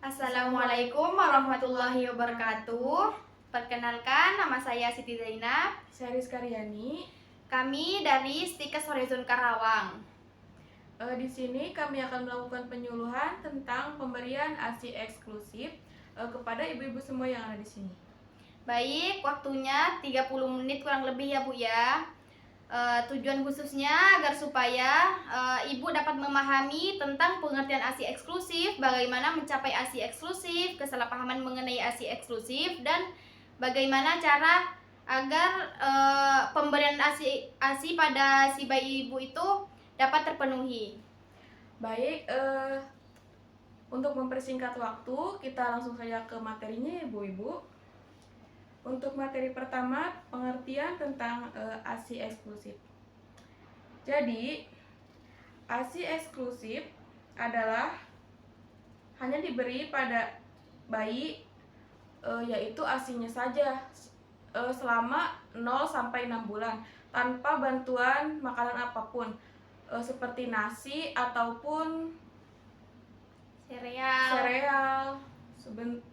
Assalamualaikum warahmatullahi wabarakatuh. Perkenalkan, nama saya Siti Zainab. Saya Rizka Riani. Kami dari Stikes Horizon Karawang. Di sini kami akan melakukan penyuluhan tentang pemberian ASI eksklusif kepada ibu-ibu semua yang ada di sini. Baik, waktunya 30 menit kurang lebih ya Bu ya. Tujuan khususnya agar supaya ibu dapat memahami tentang pengertian ASI eksklusif, bagaimana mencapai ASI eksklusif, kesalahpahaman mengenai ASI eksklusif, dan bagaimana cara agar pemberian ASI pada si bayi ibu itu dapat terpenuhi. Baik, untuk mempersingkat waktu, kita langsung saja ke materinya ya ibu-ibu. Untuk materi pertama, pengertian tentang ASI eksklusif. Jadi, ASI eksklusif adalah hanya diberi pada bayi yaitu ASINya saja selama 0 sampai 6 bulan tanpa bantuan makanan apapun seperti nasi ataupun sereal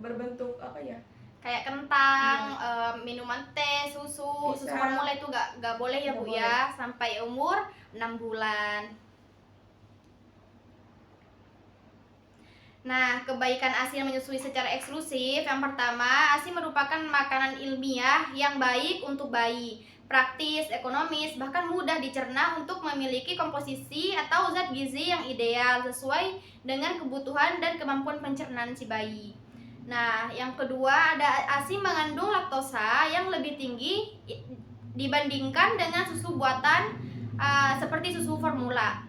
berbentuk apa ya? Kayak kentang, minuman teh, susu formula itu nggak boleh ya Bu ya, sampai umur 6 bulan. Nah, kebaikan ASI menyusui secara eksklusif. Yang pertama, ASI merupakan makanan ilmiah yang baik untuk bayi, praktis, ekonomis, bahkan mudah dicerna untuk memiliki komposisi atau zat gizi yang ideal sesuai dengan kebutuhan dan kemampuan pencernaan si bayi. Nah, yang kedua, ada ASI mengandung laktosa yang lebih tinggi dibandingkan dengan susu buatan seperti susu formula.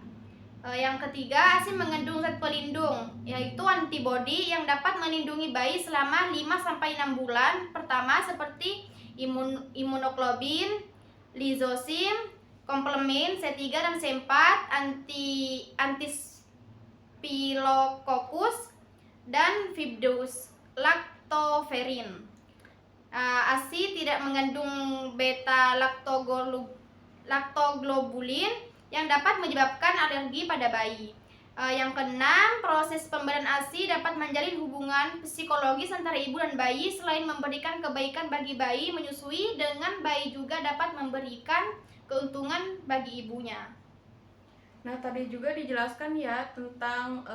Yang ketiga, ASI mengandung zat pelindung, yaitu antibodi yang dapat melindungi bayi selama 5-6 bulan pertama seperti imunoglobin, lisosim, komplement C3 dan C4, antispilococcus, dan Vibridus lactoferrin. ASI tidak mengandung beta lactoglobulin yang dapat menyebabkan alergi pada bayi. Yang keenam, proses pemberian ASI dapat menjalin hubungan psikologis antara ibu dan bayi. Selain memberikan kebaikan bagi bayi menyusui, dengan bayi juga dapat memberikan keuntungan bagi ibunya. Nah, tadi juga dijelaskan ya tentang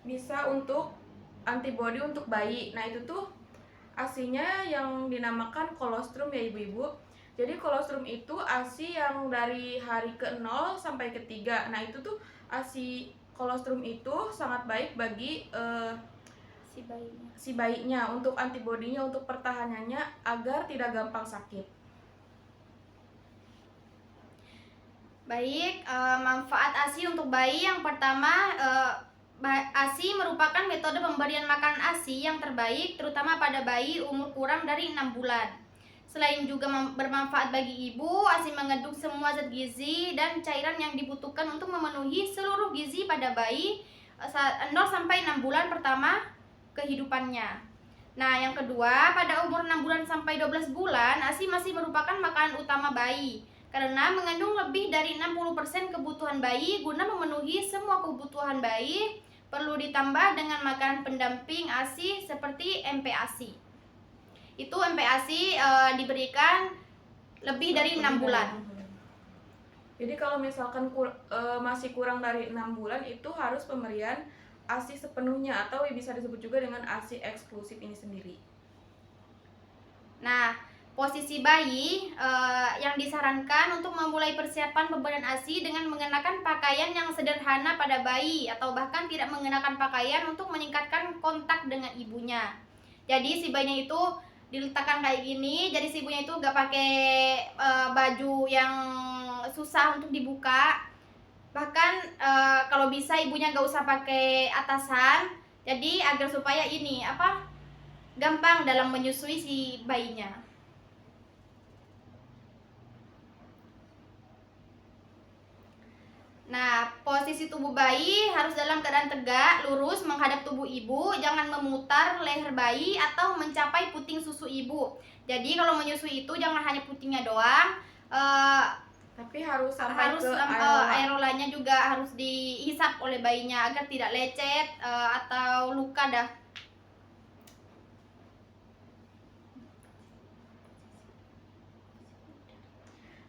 bisa untuk antibodi untuk bayi. Nah, itu tuh ASINya yang dinamakan kolostrum ya ibu-ibu. Jadi kolostrum itu ASI yang dari hari ke-0 sampai ke-3. Nah, itu tuh ASI kolostrum itu sangat baik bagi si bayinya untuk antibodinya, untuk pertahanannya agar tidak gampang sakit. Baik, manfaat ASI untuk bayi. Yang pertama, ASI merupakan metode pemberian makan ASI yang terbaik terutama pada bayi umur kurang dari 6 bulan. Selain juga bermanfaat bagi ibu, ASI mengandung semua zat gizi dan cairan yang dibutuhkan untuk memenuhi seluruh gizi pada bayi 0 sampai 6 bulan pertama kehidupannya. Nah, yang kedua, pada umur 6 bulan sampai 12 bulan, ASI masih merupakan makanan utama bayi karena mengandung lebih dari 60% kebutuhan bayi. Guna memenuhi semua kebutuhan bayi, perlu ditambah dengan makanan pendamping ASI seperti MPASI. Itu MPASI diberikan lebih dari 6 bulan. Jadi kalau misalkan masih kurang dari 6 bulan, itu harus pemberian ASI sepenuhnya atau bisa disebut juga dengan ASI eksklusif ini sendiri. Nah, posisi bayi yang disarankan untuk memulai persiapan pemberian ASI dengan mengenakan pakaian yang sederhana pada bayi atau bahkan tidak mengenakan pakaian untuk meningkatkan kontak dengan ibunya. Jadi si bayinya itu diletakkan kayak gini, jadi si ibunya itu gak pakai baju yang susah untuk dibuka. Bahkan kalau bisa ibunya gak usah pakai atasan, jadi agar supaya ini gampang dalam menyusui si bayinya. Nah, posisi tubuh bayi harus dalam keadaan tegak, lurus, menghadap tubuh ibu, jangan memutar leher bayi atau mencapai puting susu ibu. Jadi kalau menyusui itu jangan hanya putingnya doang, Tapi harus sampai harus ke areola. aerolanya juga harus dihisap oleh bayinya agar tidak lecet atau luka dah.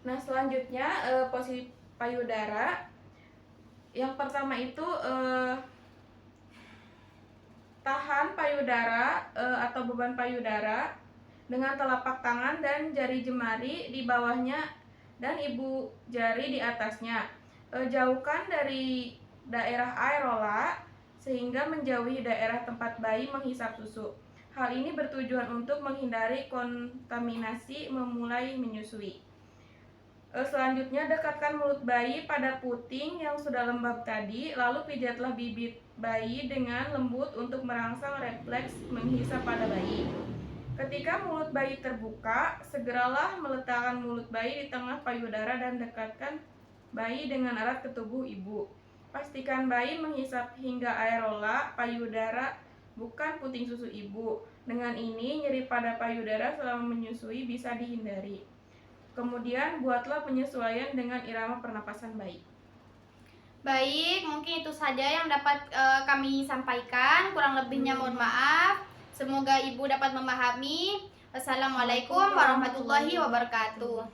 Nah, selanjutnya posisi payudara. Yang pertama itu tahan payudara atau beban payudara dengan telapak tangan dan jari jemari di bawahnya dan ibu jari di atasnya. Jauhkan dari daerah areola sehingga menjauhi daerah tempat bayi menghisap susu. Hal ini bertujuan untuk menghindari kontaminasi memulai menyusui. Selanjutnya, dekatkan mulut bayi pada puting yang sudah lembab tadi, lalu pijatlah bibir bayi dengan lembut untuk merangsang refleks menghisap pada bayi. Ketika mulut bayi terbuka, segeralah meletakkan mulut bayi di tengah payudara dan dekatkan bayi dengan erat ke tubuh ibu. Pastikan bayi menghisap hingga areola payudara, bukan puting susu ibu. Dengan ini, nyeri pada payudara selama menyusui bisa dihindari. Kemudian buatlah penyesuaian dengan irama pernapasan bayi. Baik, mungkin itu saja yang dapat kami sampaikan. Kurang lebihnya mohon maaf. Semoga ibu dapat memahami. Assalamualaikum warahmatullahi wabarakatuh.